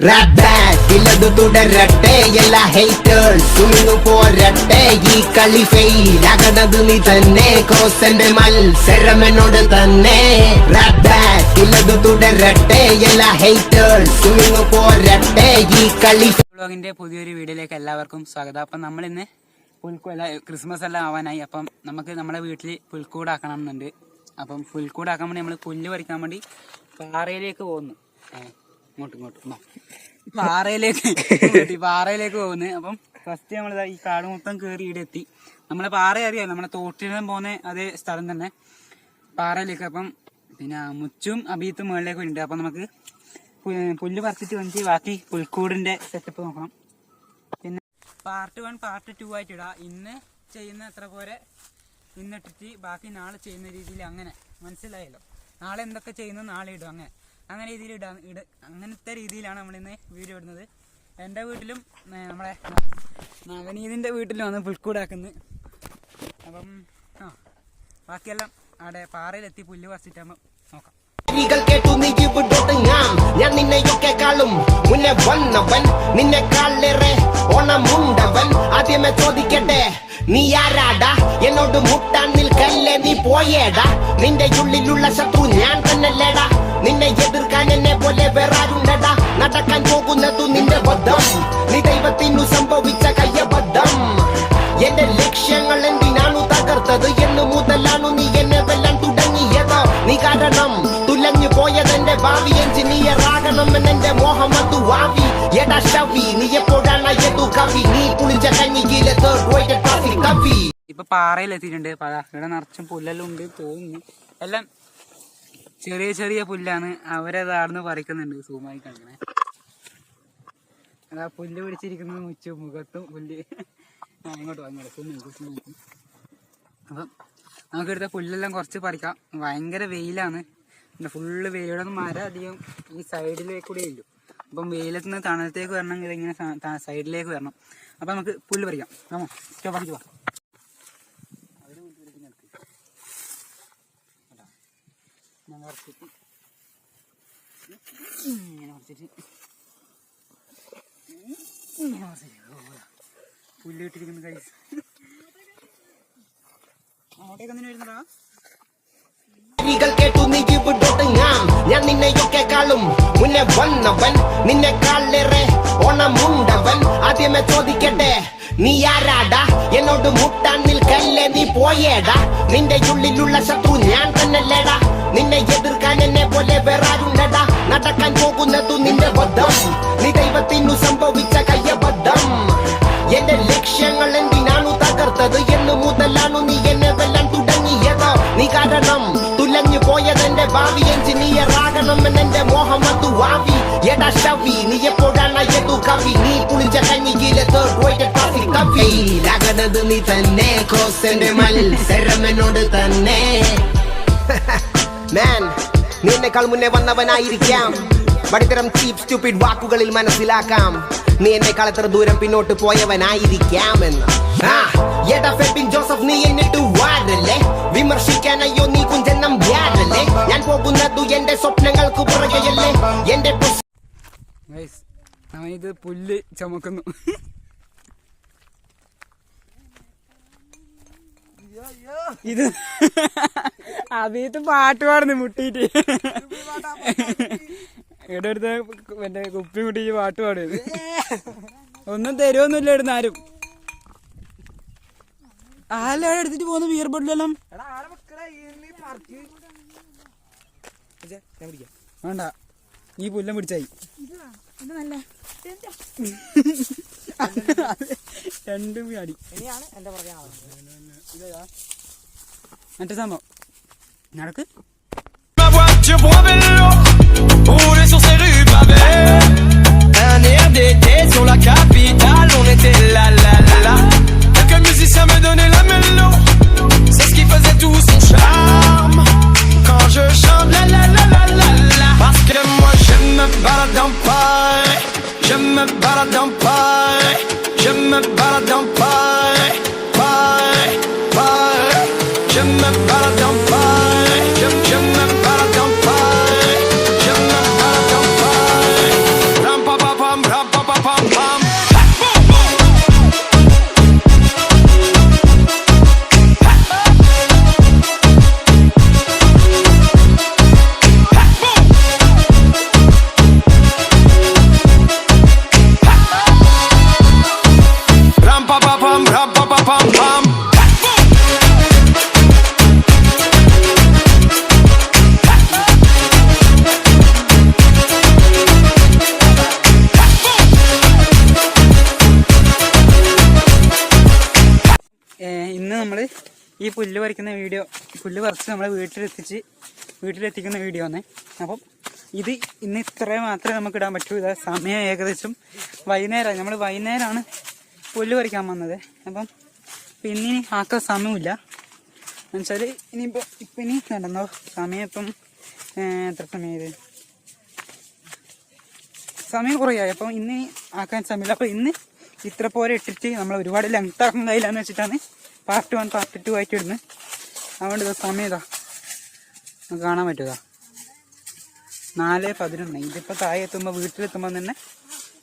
ിലതു തുടരട്ടെ എല്ലാ ഹേറ്റേഴ്സും പോരട്ടെ ഈ കളി ഫെയിലാകണത് നീ തന്നെ കോസന്റെ മത്സരമെന്നോട് തന്നെ ിലതു തുടരട്ടെ എല്ലാ ഹേറ്റേഴ്സും പോരട്ടെ ഈ കളി. വ്ളോഗിന്റെ പുതിയൊരു വീഡിയോയിലേക്ക് എല്ലാവർക്കും സ്വാഗതം. അപ്പം നമ്മൾ ഇന്ന് ക്രിസ്മസ് എല്ലാം ആവാനായി. അപ്പം നമുക്ക് നമ്മുടെ വീട്ടിൽ പുൽക്കൂടാക്കണം എന്നുണ്ട്. അപ്പം പുൽക്കൂടാക്കാൻ വേണ്ടി നമ്മൾ പുല്ല് പറിക്കാൻ വേണ്ടി പാറയിലേക്ക് പോകുന്നു. ഇങ്ങോട്ടും പാറയിലേക്ക് പോകുന്നു. അപ്പം ഫസ്റ്റ് നമ്മൾ ഈ കാട് മൊത്തം കയറി ഇവിടെ എത്തി. നമ്മളെ പാറ അറിയാം, നമ്മളെ തോട്ടിലും പോകുന്ന അതേ സ്ഥലം തന്നെ പാറയിലേക്ക്. അപ്പം പിന്നെ മുച്ചും അബീത്തും മുകളിലേക്ക് ഉണ്ട്. അപ്പം നമുക്ക് പുല്ല് പറിച്ചിട്ട് വന്നിട്ട് ബാക്കി പുൽക്കൂടിന്റെ സെറ്റപ്പ് നോക്കണം. പിന്നെ പാർട്ട് 1 പാർട്ട് 2 ആയിട്ട് ഇടാം. ഇന്ന് ചെയ്യുന്ന എത്ര പോരെ ഇന്നിട്ടിട്ട് ബാക്കി നാളെ ചെയ്യുന്ന രീതിയിൽ, അങ്ങനെ മനസ്സിലായല്ലോ. നാളെ എന്തൊക്കെ ചെയ്യുന്നു നാളെ ഇടും, അങ്ങനെ രീതിയിൽ അങ്ങനത്തെ രീതിയിലാണ് നമ്മളിന്ന് വീഡിയോ ഇടുന്നത്. എൻ്റെ വീട്ടിലും നമ്മളെ നവനീതിൻ്റെ വീട്ടിലും വന്ന് പുൽക്കൂടാക്കുന്നത്. അപ്പം ബാക്കിയെല്ലാം അവിടെ പാറയിലെത്തി പുല്ല് പറിച്ചിട്ടാകുമ്പോൾ നോക്കാം. കേട്ടു നീ വിടൊടുങ്ങാം, ഞാൻ നിന്നെയൊക്കെ കാളും മുന്നേ വന്നവൻ, നിന്നെക്കാളേറെ ഓണമുണ്ടവൻ. ആദ്യമേ ചോദിക്കട്ടെ നീ ആരാടാ, എന്നോട് മുട്ടാൻ നിൽക്കല്ലേ നീ പോയേടാ. നിന്റെ ഉള്ളിലുള്ള ശത്രു ഞാൻ തന്നെല്ലേടാ, നിന്നെ എതിർക്കാൻ എന്നെ പോലെ വേറാരുണ്ടടാ. നടക്കാൻ പോകുന്നതു നിന്റെ ബദ്ധം, നീ ദൈവത്തിനു സംഭവിച്ച കയ്യബദ്ധം. എന്റെ ലക്ഷ്യങ്ങൾ എന്തിനാണു തകർത്തത്, എന്ന് മുതലാണു നീ എന്നെ വെല്ലാൻ തുടങ്ങിയത്. നീ കാരണം തുലഞ്ഞു പോയതെന്റെ ഭാവി, എഞ്ചിനീയർ ആകണമെന്നെന്റെ മോഹം അതു വാവി. എടാ ഷവി നീ എപ്പോഴാണ് ഏതു കവി, നീ കുളിച്ച കഞ്ഞിയിലെ കവി. ഇപ്പൊ പാറയിലെത്തിയിട്ടുണ്ട്. ഇവിടെ നിറച്ചും പുല്ലെല്ലാം ഉണ്ട് തോന്നുന്നു. എല്ലാം ചെറിയ ചെറിയ പുല്ലാണ്. അവരത് ആടുന്ന് പറിക്കുന്നുണ്ട്. സൂമായി കാണിക്കണേ, അതാ പുല്ല് പിടിച്ചിരിക്കുന്നത് മുച്ചു മുഖത്തും പുല്ല്. ഇങ്ങോട്ട് വന്നോളൂ. അപ്പം നമുക്കെടുത്ത പുല്ലെല്ലാം കുറച്ച് പറിക്കാം. ഭയങ്കര വെയിലാണ്, ഫുള്ള് വെയിലുള്ള മരം അധികം ഈ സൈഡിലേക്ക് കൂടെ ഇല്ലു. അപ്പം വെയിലത്ത് നിന്ന് തണലത്തേക്ക് വരണമെങ്കിൽ ഇങ്ങനെ സൈഡിലേക്ക് വരണം. അപ്പം നമുക്ക് പുല്ല് പറിക്കാം. സ്റ്റോപ്പാക്കി പോവാം. പുല്ല് ഇട്ടിരിക്കുന്ന കൈ അങ്ങോട്ടേക്ക് തന്നെ വരുന്നതാ. കേട്ടു നീ വിടൊടുങ്ങാം, ഞാൻ നിന്നെയൊക്കെ കാളും മുന്നേ വന്നവൻ, നിന്നെക്കാളേറെ ഓണമുണ്ടവൻ. ആദ്യമേ ചോദിക്കട്ടെ നീ ആരാടാ, എന്നോട് മുട്ടാൻ നിൽക്കല്ലേ നീ പോയേടാ. നിന്റെ ഉള്ളിലുള്ള ശത്രു ഞാൻ തന്നെല്ലേടാ, നിന്നെ എതിർക്കാൻ എന്നെ പോലെ വേറാരുണ്ടടാ. നടക്കാൻ പോകുന്നതു നിന്റെ ബദ്ധം, നീ ദൈവത്തിനു സംഭവിച്ച കയ്യബദ്ധം. എന്റെ ലക്ഷ്യങ്ങൾ എന്തിനാണു തകർത്തത്, എന്ന് മുതലാണു നീ എന്നെ വെല്ലാൻ തുടങ്ങിയത്. നീ കാരണം തുലഞ്ഞു പോയതെന്റെ ഭാവി, എഞ്ചിനീയർ ആകണമെന്നെന്റെ മോഹം അതു വാവി. എടാ ഷവി നീ എപ്പോഴാണ് ഏതു കവി, നീ കുളിച്ച കഞ്ഞിയിലെ കവിയിലാകണത് നീ തന്നെ കോസന്റെ മത്സരമെന്നോട് തന്നെ. മാൻ നീ എന്നെക്കാൾ മുന്നേ വന്നവനായിരിക്കാം, വടിത്തരം ചീപ്പ് സ്റ്റുപ്പിഡ് വാക്കുകളിൽ മനസ്സിലാക്കാം. നീ എന്നെക്കാൾ എത്ര ദൂരം പിന്നോട്ട് പോയവനായിരിക്കാമെന്ന്. എടാ ഫെബിൻ ജോസഫ് നീ എന്നിട്ട് വാരല്ലേ, വിമർശിക്കാനയ്യോ നീ കുഞ്ചെണ്ണം വ്യാരല്ലേ. ഞാൻ പോകുന്നതു എന്റെ സ്വപ്നങ്ങൾക്ക് പുറകെയല്ലേ. എന്റെ ഇത് പുല്ല് ചുമക്കുന്നു. ഇത് അഭിത്ത് പാട്ട് പാടുന്നു മുട്ടിയിട്ട്. ഇവിടെ അടുത്ത് മറ്റേ കുപ്പി മുട്ടിച്ച് പാട്ട് പാടുന്നത്. ഒന്നും തരുമൊന്നുമില്ല ഇടുന്ന ആരും. ആരെല്ലാം എടുത്തിട്ട് പോകുന്നു ബിയർ ബോട്ടിലെല്ലാം. വേണ്ട, ഈ പുല്ലം പിടിച്ചായി. രണ്ടും അടി മറ്റേ സംഭവം നടക്ക്. Rouler sur ces rues pavées, un air d'été sur la capitale, on était là là là. Quelques musiciens me donnaient la mélo, c'est ce qui faisait tout son charme. Quand je chante la la la la la la, parce que moi je me balade en paille, je me balade en paille, je me balade en paille, paille, paille, je me balade en paille, je me balade en paille. ഈ പുല്ല് പറിക്കുന്ന video, പുല്ല് പറിച്ച് നമ്മളെ വീട്ടിലെത്തിക്കുന്ന video ആണ്. അപ്പം ഇത് ഇന്ന് ഇത്രയും മാത്രമേ നമുക്ക് ഇടാൻ പറ്റൂ. ഇത് സമയം ഏകദേശം വൈകുന്നേരമായി. നമ്മൾ വൈകുന്നേരമാണ് പുല്ല് പറിക്കാൻ വന്നത്. അപ്പം ഇനി ആക്കാൻ സമയമില്ല എന്നുവെച്ചാൽ ഇപ്പം ഇനി നടന്നോ സമയം ഇപ്പം എത്ര സമയം ഇത് സമയം കുറയായി. അപ്പം ഇന്ന് ആക്കാൻ സമയമില്ല. അപ്പം ഇന്ന് ഇത്ര പോലെ ഇട്ടിട്ട് നമ്മൾ ഒരുപാട് ലെങ്ത് ആക്കാൻ കഴിയില്ലാന്ന് വെച്ചിട്ടാണ് പാർട്ട് 1 പാർട്ട് 2 ആയിട്ട് ഇടുന്നത്. അതുകൊണ്ട് ഇത് സമയം ഇതാ നമുക്ക് കാണാൻ പറ്റുക 4:11. ഇതിപ്പോൾ താഴെ എത്തുമ്പോൾ വീട്ടിലെത്തുമ്പോൾ തന്നെ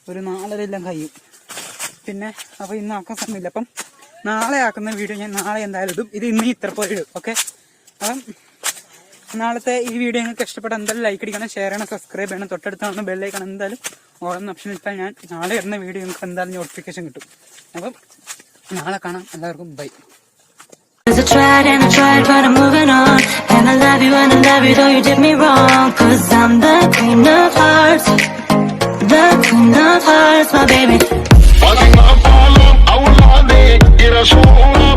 ഒരു 4:30 കഴിയും. പിന്നെ അപ്പോൾ ഇന്ന് ആക്കാൻ സമയമില്ല. അപ്പം നാളെ ആക്കുന്ന വീഡിയോ ഞാൻ നാളെ എന്തായാലും ഇടും. ഇത് ഇന്ന് ഇത്ര പോലെ ഇടും. ഓക്കെ, അപ്പം നാളത്തെ ഈ വീഡിയോ നിങ്ങൾക്ക് ഇഷ്ടപ്പെട്ട എന്തായാലും ലൈക്ക് അടിക്കണം, ഷെയർ ചെയ്യണം, സബ്സ്ക്രൈബ് ചെയ്യണം. തൊട്ടടുത്താണ് ബെല്ലൈക്കണം. എന്തായാലും ഓരോന്ന് ഓപ്ഷൻ ഇട്ടാൽ ഞാൻ നാളെ ഇടുന്ന വീഡിയോ നിങ്ങൾക്ക് എന്തായാലും നോട്ടിഫിക്കേഷൻ കിട്ടും. അപ്പം നാളെ കാണാം. എല്ലാവർക്കും by. I tried, but I'm moving on. And I love you, though you did me wrong. 'Cause I'm the queen of hearts, my baby. Paging na palong, awala di, irasyon na